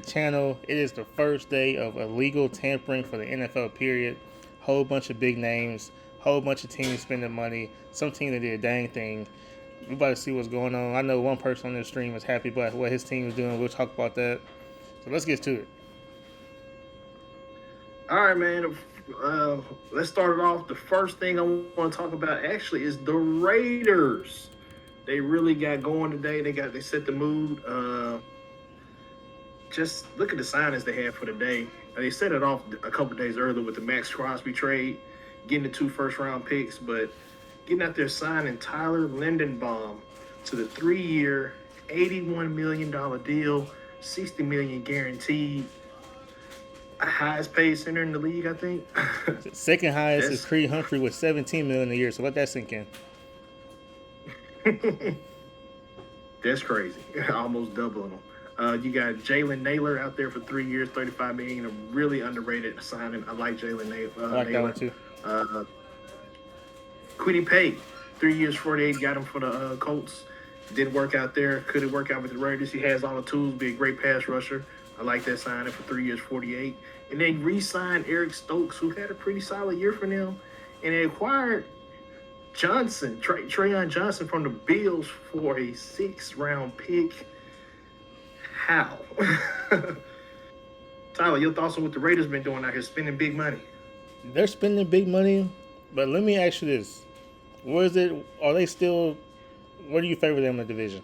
channel. It is the first day of illegal tampering for the NFL. Period. Whole bunch of big names. Whole bunch of teams spending money. Some team that did a dang thing. We about to see what's going on. I know one person on this stream is happy about what his team is doing. We'll talk about that. So let's get to it. All right, man. Let's start it off. The first thing I want to talk about actually is the Raiders. They really got going today. They set the mood. Just look at the signings they had for the day. They set it off a couple days earlier with the Max Crosby trade, getting the 2 first-round picks, but getting out there signing Tyler Lindenbaum to the 3-year, $81 million deal, $60 million guaranteed. Highest paid center in the league, I think. Second highest is Creed Humphrey with $17 million a year. So let that sink in. That's crazy. Almost doubling them. You got Jalen Naylor out there for 3 years, $35 million. A really underrated signing. I like Jalen Naylor. I like that one too. Quiddy Pay, 3 years, 48. Got him for the Colts. Didn't work out there. Couldn't work out with the Raiders. He has all the tools. Be a great pass rusher. I like that signing for 3 years, 48. And they re-signed Eric Stokes, who had a pretty solid year for them. And they acquired Johnson, Trayon Johnson from the Bills for a 6th-round pick. How? Tyler, your thoughts on what the Raiders been doing out here, spending big money? They're spending big money, but let me ask you this. What is it? Are they still... What do you favor them in the division?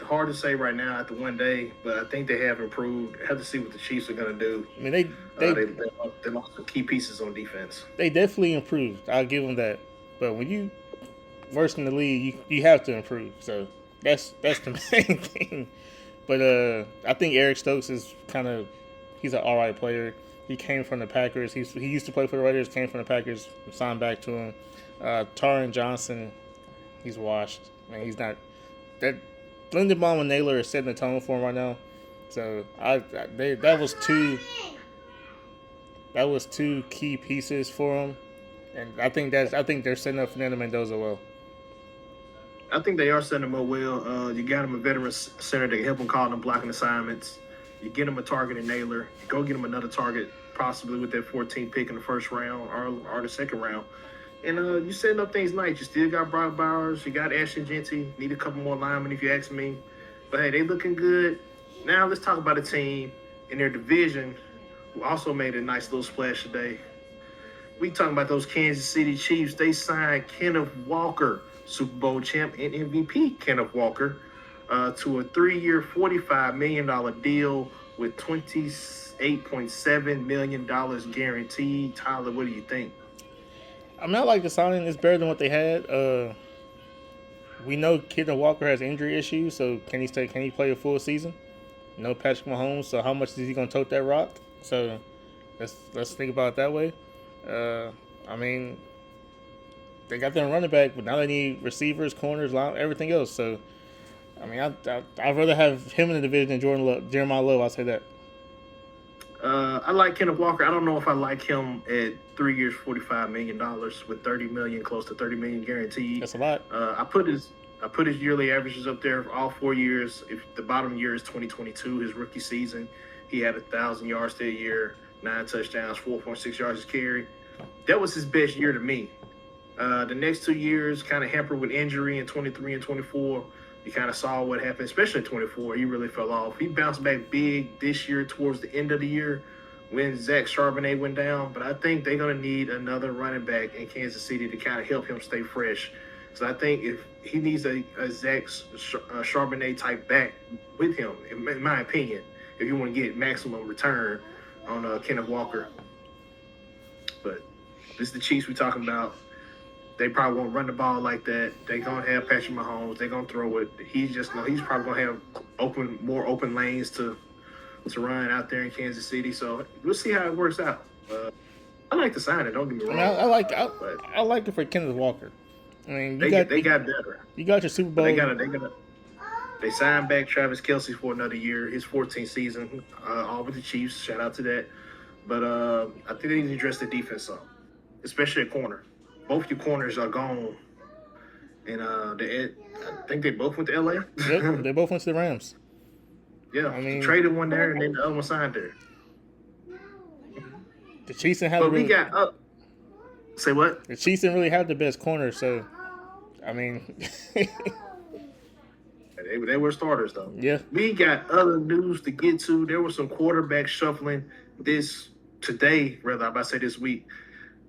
Hard to say right now after one day, but I think they have improved. I have to see what the Chiefs are going to do. I mean, they lost some key pieces on defense. They definitely improved. I'll give them that. But when you worst in the league, you have to improve. So that's the main thing. But I think Eric Stokes is he's an all right player. He came from the Packers. He used to play for the Raiders. Came from the Packers. Signed back to him. Taron Johnson, he's washed. I mean, he's not that. Lindenbaum and Naylor are setting the tone for him right now. So that was two key pieces for him, and I think they're setting up Fernando Mendoza well. I think they are setting him up well. You got him a veteran center that can help him call them blocking assignments. You get him a target in Naylor. You go get him another target, possibly with that 14th pick in the first round or the second round. And you setting up things nice. You still got Brock Bowers. You got Agencey. Need a couple more linemen if you ask me. But, hey, they looking good. Now let's talk about a team in their division who also made a nice little splash today. We talking about those Kansas City Chiefs. They signed Kenneth Walker, Super Bowl champ and MVP Kenneth Walker, to a 3-year, $45 million deal with $28.7 million guaranteed. Tyler, what do you think? I mean, I like the signing. It's better than what they had. We know Kenneth Walker has injury issues, so can he play a full season? No Patrick Mahomes, so how much is he going to tote that rock? So let's think about it that way. I mean, they got their running back, but now they need receivers, corners, everything else. So, I mean, I'd rather have him in the division than Jeremiah Love. I'll say that. I like Kenneth Walker. I don't know if I like him at 3 years, $45 million with $30 million, close to $30 million guaranteed. That's a lot. I put his yearly averages up there for all 4 years. If the bottom year is 2022, his rookie season, he had 1,000 yards that year, 9 touchdowns, 4.6 yards a carry. That was his best year to me. The next 2 years kind of hampered with injury in 23 and 24. You kind of saw what happened, especially in 24. He really fell off. He bounced back big this year towards the end of the year when Zach Charbonnet went down. But I think they're going to need another running back in Kansas City to kind of help him stay fresh. So I think if he needs a Zach Charbonnet type back with him, in my opinion, if you want to get maximum return on Kenneth Walker. But this is the Chiefs we're talking about. They probably won't run the ball like that. They're going to have Patrick Mahomes. They're going to throw it. He's probably going to have more open lanes to run out there in Kansas City. So we'll see how it works out. I like the signing. Don't get me wrong. I like it for Kenneth Walker. I mean, they got better. You got your Super Bowl. They signed back Travis Kelce for another year, his 14th season, all with the Chiefs. Shout out to that. But I think they need to address the defense some, especially at corner. Both your corners are gone. And I think they both went to LA. Yep, they both went to the Rams. Yeah, I mean, traded one there and then the other one signed there. the Chiefs didn't have But we really, got up. Say what? the Chiefs didn't really have the best corner, so I mean, They were starters though. yeah, We got other news to get to. There was some quarterback shuffling today, rather, I'm about to say this week.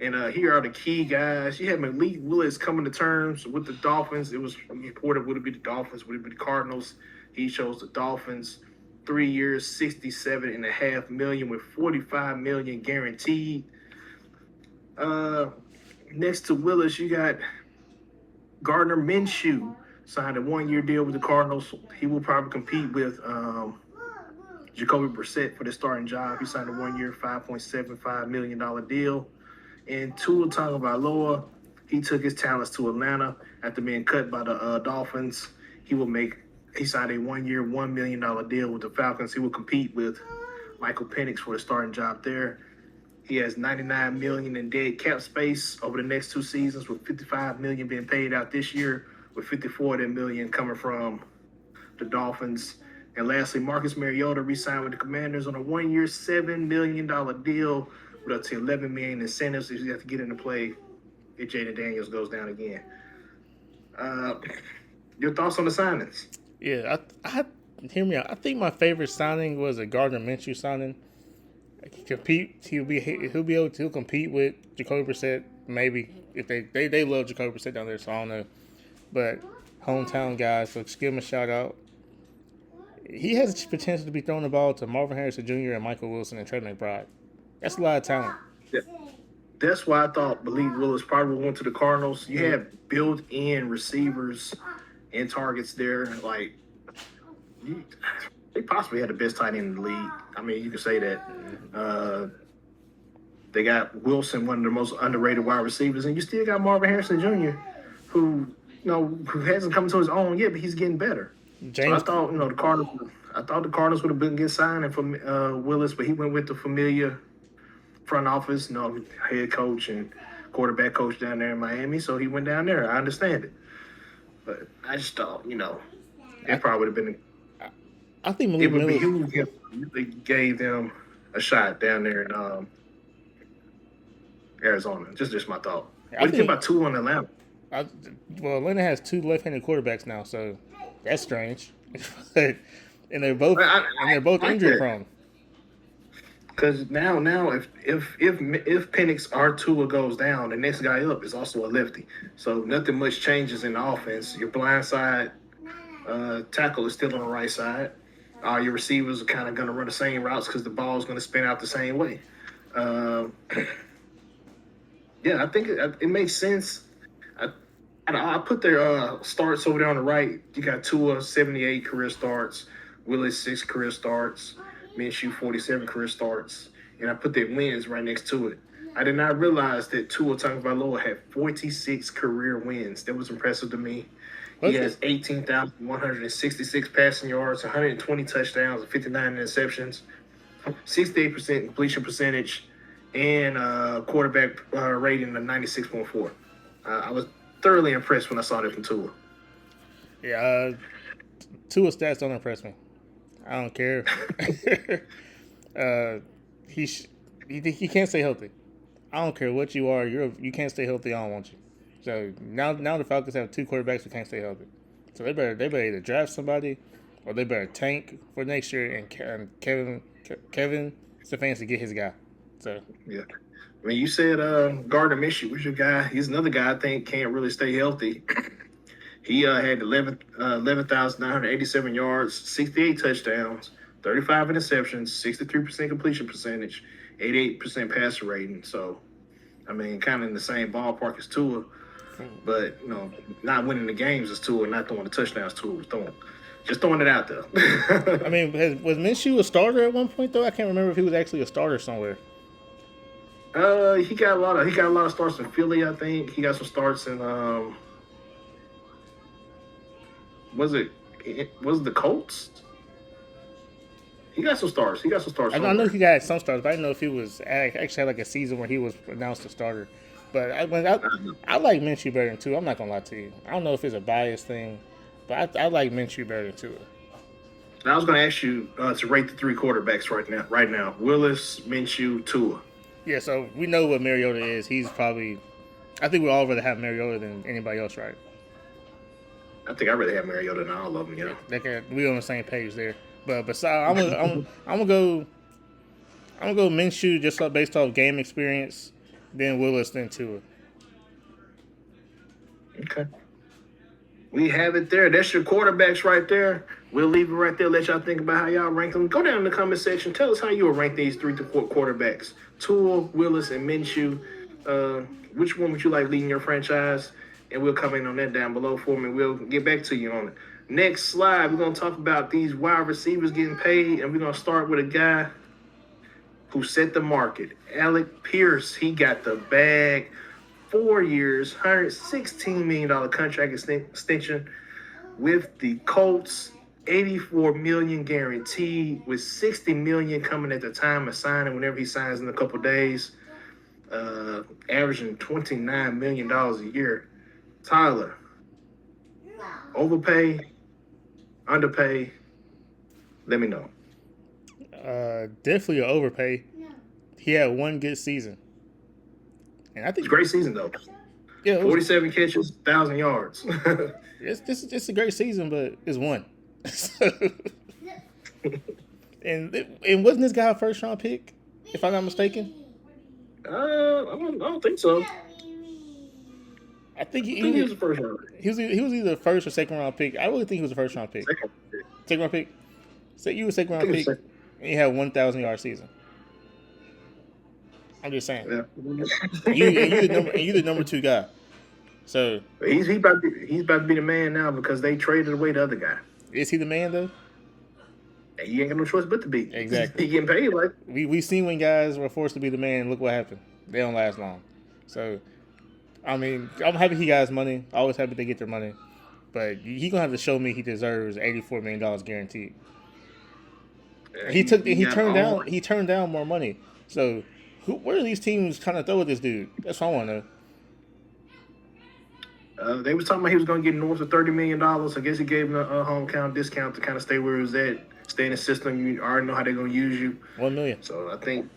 And here are the key guys. You had Malik Willis coming to terms with the Dolphins. It was reported would it be the Dolphins, would it be the Cardinals? He chose the Dolphins. 3 years, $67.5 million with $45 million guaranteed. Next to Willis, you got Gardner Minshew signed a 1-year deal with the Cardinals. He will probably compete with Jacoby Brissett for the starting job. He signed a 1-year, $5.75 million deal. And Tua Tagovailoa, he took his talents to Atlanta after being cut by the Dolphins. He signed a 1-year, $1 million deal with the Falcons. He will compete with Michael Penix for the starting job there. He has $99 million in dead cap space over the next 2 seasons, with $55 million being paid out this year, with $54 million coming from the Dolphins. And lastly, Marcus Mariota re-signed with the Commanders on a 1-year, $7 million deal with up to $11 million incentives if you have to get into play if Jaden Daniels goes down again. Your thoughts on the signings? yeah. I hear me out. I think my favorite signing was a Gardner Minshew signing. He'll compete with Jacoby Brissett. Maybe if they love Jacoby Brissett down there, so I don't know. But hometown guys, so just give him a shout out. He has the potential to be throwing the ball to Marvin Harrison Jr. and Michael Wilson and Trey McBride. That's a lot of talent. Yeah. That's why I thought Malik Willis probably went to the Cardinals. You have built-in receivers and targets there. Like, they possibly had the best tight end in the league. I mean, you can say that. They got Wilson, one of the most underrated wide receivers, and you still got Marvin Harrison Jr., who hasn't come to his own yet, but he's getting better. So I thought, the Cardinals would have been a good signing for Willis, but he went with the familiar front office, head coach and quarterback coach down there in Miami. So he went down there. I understand it, but I just thought, it probably would have been. I think Malik it would be huge if they gave them a shot down there in Arizona. Just my thought. What do you think about Tua in Atlanta? Atlanta has 2 left-handed quarterbacks now, so that's strange. And they're both injury prone. Because now if Penix or Tua goes down, the next guy up is also a lefty. So nothing much changes in the offense. Your blind side tackle is still on the right side. Your receivers are kind of going to run the same routes because the ball is going to spin out the same way. Yeah, I think it makes sense. I put their starts over there on the right. You got Tua, 78 career starts. Willis, 6 career starts. Minshew, 47 career starts. And I put their wins right next to it. I did not realize that Tua Tagovailoa had 46 career wins. That was impressive to me. He has 18,166 passing yards, 120 touchdowns, and 59 interceptions, 68% completion percentage, and quarterback rating of 96.4. I was thoroughly impressed when I saw that from Tua. Yeah, Tua's stats don't impress me. I don't care. He can't stay healthy. I don't care what you are. You can't stay healthy. I don't want you. So now the Falcons have 2 quarterbacks who can't stay healthy. So they better either draft somebody or they better tank for next year and Kevin Stefanski get his guy. So yeah. I mean, you said Gardner Minshew was your guy. He's another guy I think can't really stay healthy. He had 11,987 yards, 68 touchdowns, 35 interceptions, 63% completion percentage, 88% passer rating. So, I mean, kind of in the same ballpark as Tua. But, not winning the games is Tua, not throwing the touchdowns Tua was throwing. Just throwing it out there. I mean, was Minshew a starter at one point, though? I can't remember if he was actually a starter somewhere. He got a lot of starts in Philly, I think. He got some starts in was it the Colts? He got some starts. I know he got some starts, but I didn't know if he was actually had like a season where he was announced a starter. But I like Minshew better than Tua. I'm not gonna lie to you. I don't know if it's a bias thing, but I like Minshew better than Tua. Now I was going to ask you to rate the three quarterbacks right now. Right now, Willis, Minshew, Tua. Yeah, so we know what Mariota is. He's probably, I think we all rather have Mariota than anybody else, right? I think I really have Mariota than all of them. You know. We on the same page there. But besides, I'm gonna go Minshew just based off game experience, then Willis, then Tua. Okay. We have it there. That's your quarterbacks right there. We'll leave it right there. Let y'all think about how y'all rank them. Go down in the comment section. Tell us how you would rank these 3 to 4 quarterbacks: Tua, Willis, and Minshew. Which one would you like leading your franchise? And we'll comment on that down below for me. We'll get back to you on it. Next slide, we're gonna talk about these wide receivers getting paid, and we're gonna start with a guy who set the market. Alec Pierce. He got the bag. 4 years, $116 million contract extension with the Colts. $84 million guaranteed, with $60 million coming at the time of signing. Whenever he signs in a couple days, averaging $29 million a year. Tyler, overpay, underpay? Let me know. Definitely an overpay. He had one good season. And I think it's a great season though. Yeah, 47 catches, 1,000 yards. It's a great season, but it's one. and wasn't this guy a first round pick, if I'm not mistaken? I don't think so. I think he was a first round pick. He was either a first or second round pick. I really think he was a first round pick. Second round pick. So you were a second round pick, and he had 1,000 yard season. I'm just saying. Yeah. you the number 2 guy. So he's about to be the man now because they traded away the other guy. Is he the man though? He ain't got no choice but to be. Exactly. He getting paid like we seen when guys were forced to be the man, and look what happened. They don't last long. So I mean, I'm happy he got his money. Always happy they get their money. But he gonna have to show me he deserves $84 million guaranteed. Yeah, he turned down more money. So where are these teams trying to throw at this dude? That's what I want to know. They was talking about he was going to get north of $30 million. I guess he gave him a hometown discount to kind of stay where he was at, stay in the system. You already know how they're going to use you. $1 million. So I think,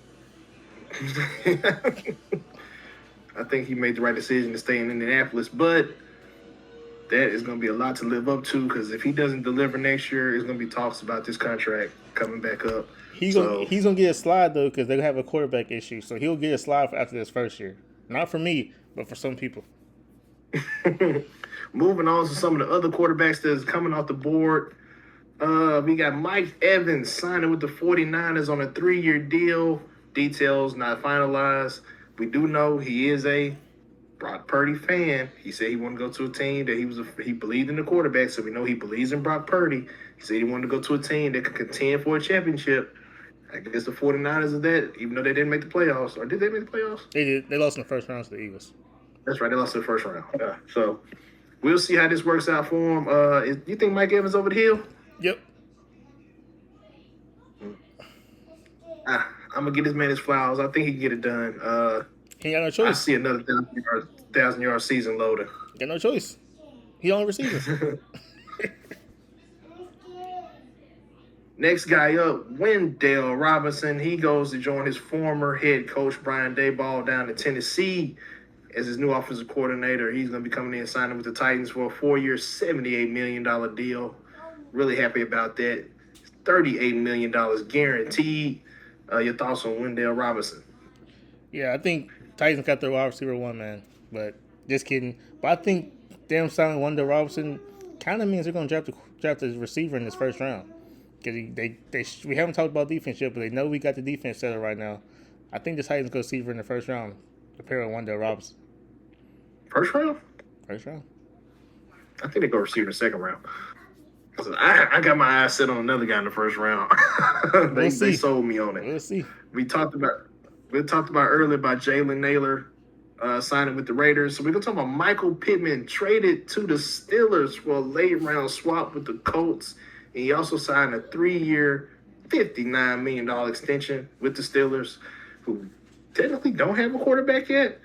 he made the right decision to stay in Indianapolis. But that is going to be a lot to live up to because if he doesn't deliver next year, it's going to be talks about this contract coming back up. He's gonna get a slide though because they have a quarterback issue, so he'll get a slide after this first year. Not for me, but for some people. Moving on to some of the other quarterbacks that's coming off the board. We got Mike Evans signing with the 49ers on a 3-year deal. Details not finalized. We do know he is a Brock Purdy fan. He said he wanted to go to a team that he believed in the quarterback, so we know he believes in Brock Purdy. He said he wanted to go to a team that could contend for a championship. I guess the 49ers are that, even though they didn't make the playoffs. Or did they make the playoffs? They did. They lost in the first round to the Eagles. That's right. They lost in the first round. Yeah. So we'll see how this works out for him. You think Mike Evans over the hill? Yep. I'm going to get this man his flowers. I think he can get it done. He got no choice. I see another 1,000-yard season loader. Got no choice. He only receivers. Next guy up, Wendell Robinson. He goes to join his former head coach, Brian Daboll, down in Tennessee as his new offensive coordinator. He's going to be coming in and signing with the Titans for a 4-year, $78 million deal. Really happy about that. $38 million guaranteed. Your thoughts on Wendell Robinson? Yeah, I think Titans got their wide receiver 1, man. But just kidding. But I think them signing Wendell Robinson kind of means they're going to draft the receiver in this first round. Because we haven't talked about defense yet, but they know we got the defense settled right now. I think the Titans go receiver in the first round, to pair with Wendell Robinson. First round? First round. I think they go receiver in the second round. I got my eyes set on another guy in the first round. They sold me on it. We'll see. We talked about earlier about Jalen Naylor signing with the Raiders. So we're going to talk about Michael Pittman traded to the Steelers for a late round swap with the Colts. And he also signed a 3-year, $59 million extension with the Steelers, who technically don't have a quarterback yet.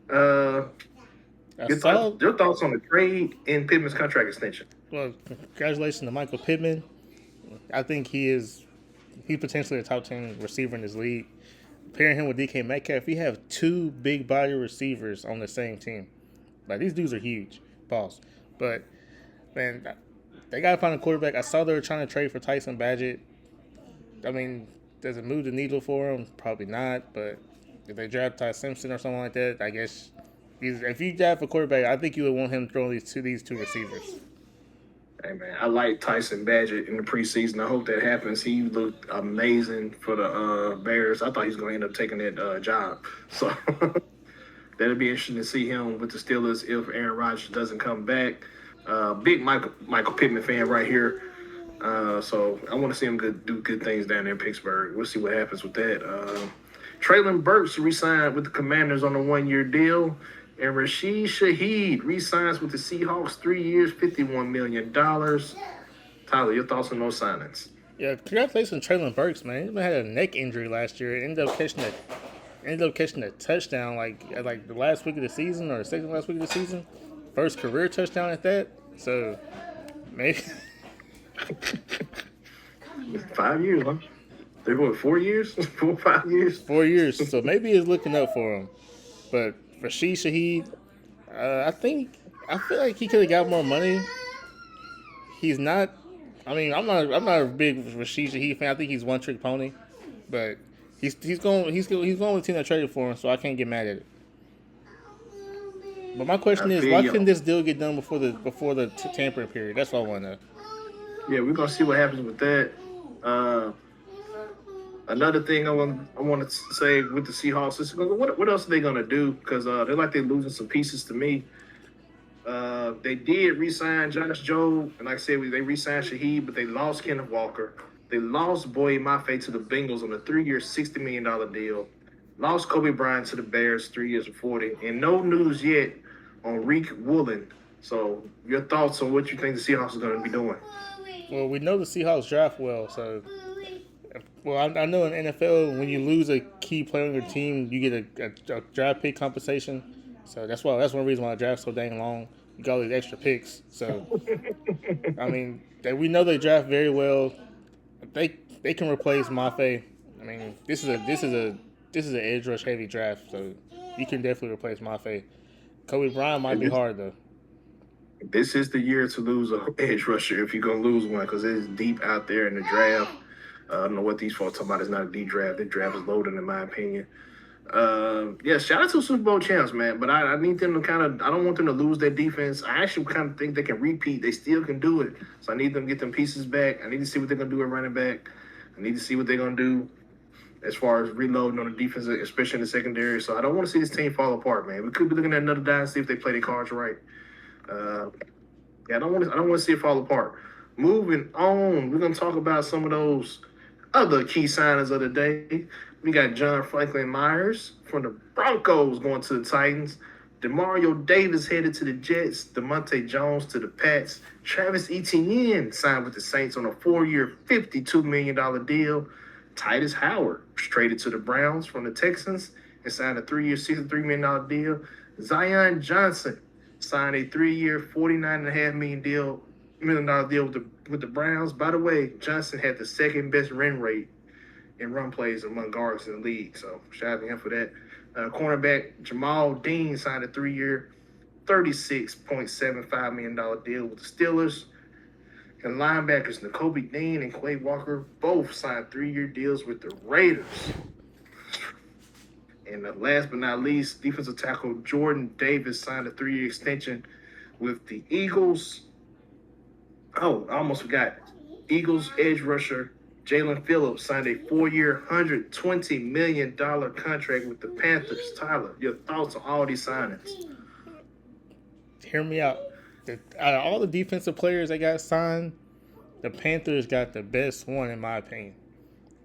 Your thoughts on the trade and Pittman's contract extension? Well, congratulations to Michael Pittman. I think he's potentially a top 10 receiver in this league. Pairing him with DK Metcalf, we have two big body receivers on the same team. Like these dudes are huge. Pause. But man, they gotta find a quarterback. I saw they were trying to trade for Tyson Badgett. I mean, does it move the needle for him? Probably not. But if they draft Ty Simpson or something like that, I guess if you draft a quarterback, I think you would want him throwing these two receivers. Hey man, I like Tyson Badgett in the preseason. I hope that happens. He looked amazing for the Bears. I thought he was going to end up taking that job. So that'll be interesting to see him with the Steelers if Aaron Rodgers doesn't come back. Big Michael Pittman fan right here. So I want to see him do good things down there in Pittsburgh. We'll see what happens with that. Traylon Burks re-signed with the Commanders on a 1-year deal. And Rashid Shaheed re-signs with the Seahawks 3 years, $51 million. Tyler, your thoughts on those signings? Yeah, congratulations, Traylon Burks, man. He had a neck injury last year. Ended up catching a touchdown like the last week of the season or the second last week of the season. First career touchdown at that. So maybe 5 years, huh? They're what, 4 years? 4 or 5 years? 4 years. So maybe it's looking up for him. But Rashid Shaheed, I feel like he could have got more money. He's not. I mean, I'm not a big Rashid Shaheed fan. I think he's one trick pony, but he's going with the team that traded for him, so I can't get mad at it. But my question is, why couldn't this deal get done before the tampering period? That's what I want to know. Yeah, we're gonna see what happens with that. Another thing I want to say with the Seahawks is what else are they gonna do? Because they're losing some pieces to me. They did re-sign Josh Jobe, and like I said, they re-signed Shaheed, but they lost Kenneth Walker. They lost Boye Mafe to the Bengals on a 3-year, $60 million deal. Lost Kobe Bryant to the Bears, 3 years and $40. And no news yet on Reek Woolen. So your thoughts on what you think the Seahawks are going to be doing? Well, we know the Seahawks draft well, so. Well, I know in NFL, when you lose a key player on your team, you get a draft pick compensation. So that's one reason why the draft's so dang long. You got all these extra picks. So, I mean, we know they draft very well. They can replace Mafe. I mean, this is an edge rush heavy draft, so you can definitely replace Mafe. Kobe Bryant might be hard though. This is the year to lose an edge rusher if you're gonna lose one, because it's deep out there in the draft. I don't know what these folks talking about. It's not a deep draft. The draft is loaded, in my opinion. Shout out to Super Bowl champs, man. But I need them to I don't want them to lose their defense. I actually kind of think they can repeat. They still can do it. So I need them to get them pieces back. I need to see what they're going to do at running back. I need to see what they're going to do as far as reloading on the defense, especially in the secondary. So I don't want to see this team fall apart, man. We could be looking at another dynasty if they play their cards right. I don't want to see it fall apart. Moving on, we're going to talk about some of those other key signings of the day. We got John Franklin Myers from the Broncos going to the Titans. DeMario Davis headed to the Jets. DeMonte Jones to the Pats. Travis Etienne signed with the Saints on a 4-year, $52 million deal. Titus Howard was traded to the Browns from the Texans and signed a 3-year, $63 million deal. Zion Johnson signed a 3-year, $49.5 million deal with the Browns. By the way, Johnson had the second best run rate in run plays among guards in the league. So shout out to him for that. Cornerback Jamal Dean signed a 3-year, $36.75 million deal with the Steelers. And linebackers Nakobe Dean and Quay Walker both signed 3-year deals with the Raiders. And last but not least, defensive tackle Jordan Davis signed a 3-year extension with the Eagles. Oh, I almost forgot. Eagles edge rusher Jalen Phillips signed a 4-year, $120 million contract with the Panthers. Tyler, your thoughts on all these signings? Hear me out. Out of all the defensive players that got signed, the Panthers got the best one, in my opinion.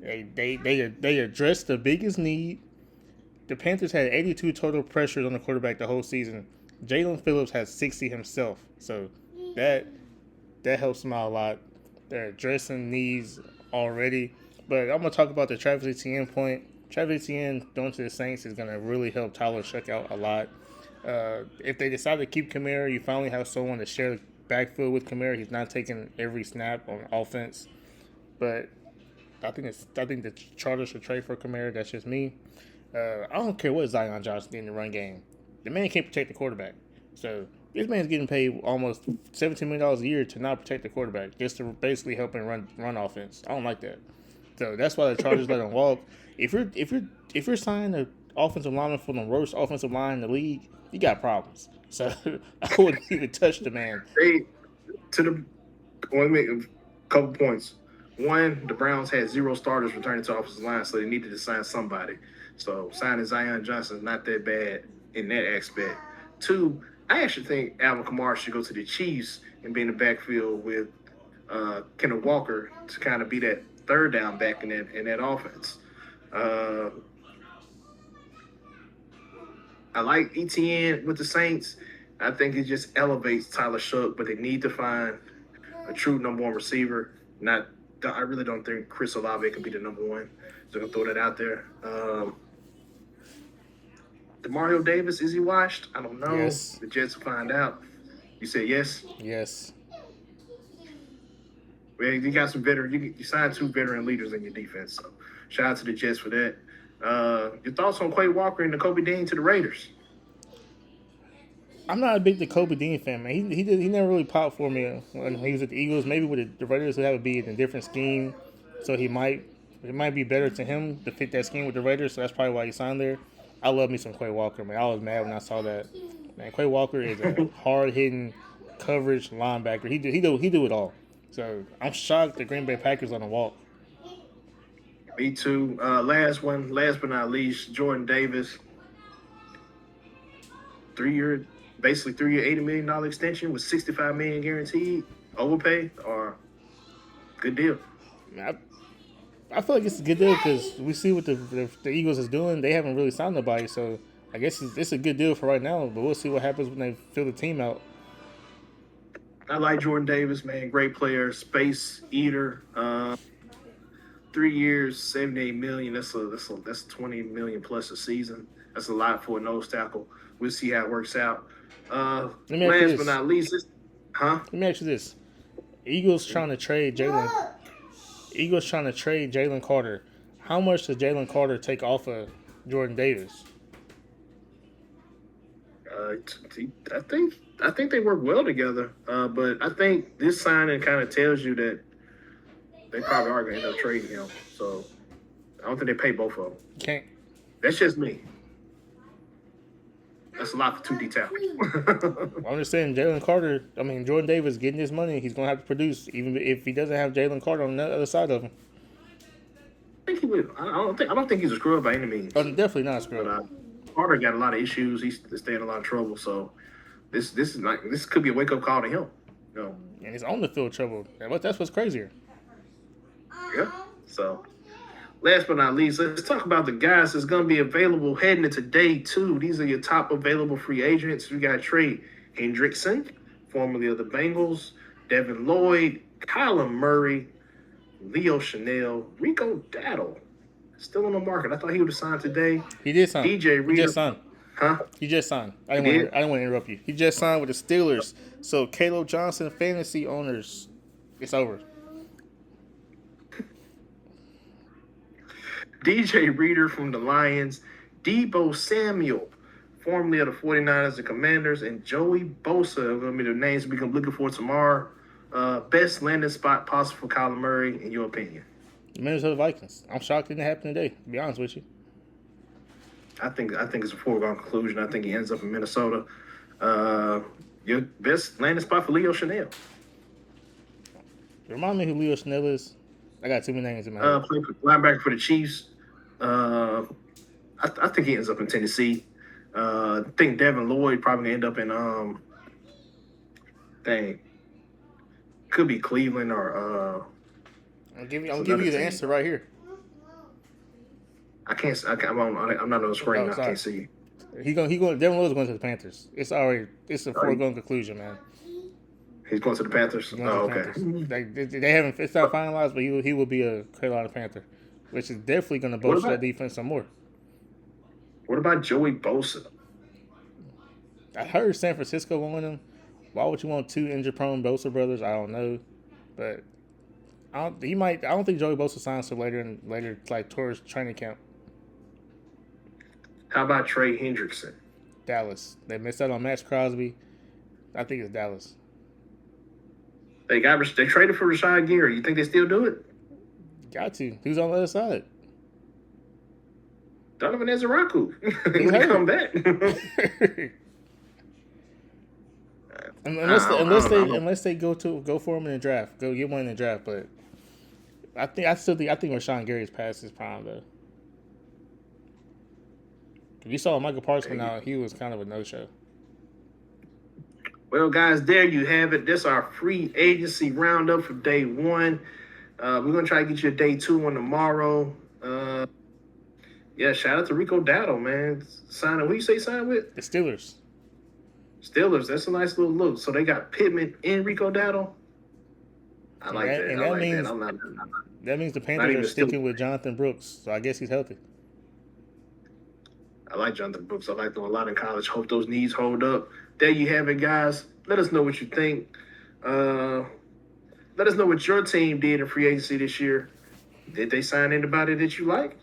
They addressed the biggest need. The Panthers had 82 total pressures on the quarterback the whole season. Jalen Phillips has 60 himself. So that helps them out a lot. They're addressing needs already. But I'm going to talk about the Travis Etienne point. Travis Etienne going to the Saints is going to really help Tyler Shuck out a lot. If they decide to keep Kamara, you finally have someone to share the backfield with Kamara. He's not taking every snap on offense. but I think the Chargers should trade for Kamara. That's just me. I don't care what Zion Johnson did in the run game. The man can't protect the quarterback. So this man's getting paid almost $17 million a year to not protect the quarterback, just to basically help him run offense. I don't like that. So that's why the Chargers let him walk. If you're signing an offensive lineman for the worst offensive line in the league, you got problems. So I wouldn't even touch the man. They to the Let me make a couple points. One, the Browns had 0 starters returning to offensive line, so they needed to sign somebody. So signing Zion Johnson is not that bad in that aspect. Two, I actually think Alvin Kamara should go to the Chiefs and be in the backfield with Kenneth Walker to kind of be that third down back in that offense. I like ETN with the Saints. I think it just elevates Tyler Shook, but they need to find a true number one receiver. I really don't think Chris Olave can be the number one. So I'm gonna throw that out there. DeMario Davis, is he washed? I don't know. Yes. The Jets will find out. You said yes? Yes. Well, you got some veteran. You signed 2 veteran leaders in your defense. So shout out to the Jets for that. Your thoughts on Quay Walker and Kobe Dean to the Raiders? I'm not a big Jacoby Dean fan, man. He never really popped for me when he was at the Eagles. Maybe with the Raiders, would have to be in a different scheme, so it might be better to him to fit that scheme with the Raiders. So that's probably why he signed there. I love me some Quay Walker, man. I was mad when I saw that. Man, Quay Walker is a hard hitting coverage linebacker. He do it all. So I'm shocked the Green Bay Packers on a walk. Me too. Last but not least, Jordan Davis. 3-year, basically 3-year, $80 million extension with $65 million guaranteed. Overpay or good deal? I feel like it's a good deal because we see what the Eagles is doing. They haven't really signed nobody, so I guess it's a good deal for right now. But we'll see what happens when they fill the team out. I like Jordan Davis, man. Great player, space eater. 3 years, $78 million. That's $20 million plus a season. That's a lot for a nose tackle. We'll see how it works out. Last but not least, Let me ask you this: Eagles trying to trade Jalen Carter. How much does Jalen Carter take off of Jordan Davis? I think they work well together. But I think this signing kind of tells you that they probably are going to end up trading him. So I don't think they pay both of them. Can't. That's just me. That's a lot for 2D tackles. I'm just saying, Jordan Davis getting this money, he's going to have to produce, even if he doesn't have Jalen Carter on the other side of him. I think he will. I don't think he's a scrub by any means. Oh, definitely not a scrub. But Carter got a lot of issues. He's staying in a lot of trouble. So this could be a wake up call to him. You know? And he's on the field trouble. That's what's crazier. Yeah. So last but not least, let's talk about the guys that's going to be available heading into day 2. These are your top available free agents. We got Trey Hendrickson, formerly of the Bengals, Devin Lloyd, Kyler Murray, Leo Chanel, Rico Dowdle, still on the market. I thought he would have signed today. He did sign. DJ Reader. He just signed. Huh? He just signed. I didn't want to interrupt you. He just signed with the Steelers. So Caleb Johnson, fantasy owners, it's over. DJ Reader from the Lions, Deebo Samuel, formerly of the 49ers and Commanders, and Joey Bosa are going to be the names we can looking for tomorrow. Best landing spot possible for Kyler Murray, in your opinion? The Minnesota Vikings. I'm shocked it didn't happen today, to be honest with you. I think it's a foregone conclusion. I think he ends up in Minnesota. Your best landing spot for Leo Chanel? Remind me who Leo Chanel is. I got too many names in my head. Playing linebacker for the Chiefs. I think he ends up in Tennessee. I think Devin Lloyd probably end up in could be Cleveland or I'll give you the answer right here. I'm not on the screen. I can't see. Devin Lloyd's going to the Panthers. It's a foregone conclusion, man. He's going to the Panthers. Okay. They haven't. It's not finalized, but he will be a Carolina Panther, which is definitely going to bolster that defense some more. What about Joey Bosa? I heard San Francisco wanted him. Why would you want 2 injury-prone Bosa brothers? I don't know, but I don't think Joey Bosa signs till later, like towards training camp. How about Trey Hendrickson? Dallas. They missed out on Max Crosby. I think it's Dallas. They traded for Rashad Gary. You think they still do it? Got to. Who's on the other side? Donovan Ezeraku. When he come back. unless they go for him in the draft, go get one in the draft. But I think Rashawn Gary's past his prime though. If you saw Michael Parsons out, he was kind of a no-show. Well, guys, there you have it. This is our free agency roundup for day one. We're going to try to get you a day two on tomorrow. Yeah, shout out to Rico Dowdle, man. Who you say sign with? The Steelers. Steelers, that's a nice little look. So they got Pittman and Rico Dowdle. I like that. And that means the Panthers are sticking with Jonathan Brooks. So I guess he's healthy. I like Jonathan Brooks. I like them a lot in college. Hope those knees hold up. There you have it, guys. Let us know what you think. Let us know what your team did in free agency this year. Did they sign anybody that you like?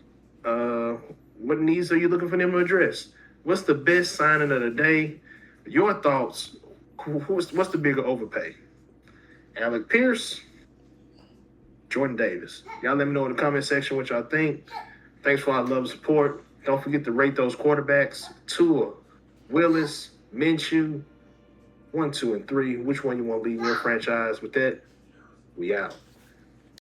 What needs are you looking for them to address? What's the best signing of the day? Your thoughts. What's the bigger overpay? Alec Pierce, Jordan Davis. Y'all let me know in the comment section what y'all think. Thanks for our love and support. Don't forget to rate those quarterbacks. Tua, Willis, Minshew, 1, 2, and 3. Which one you want to lead in your franchise? With that, we out.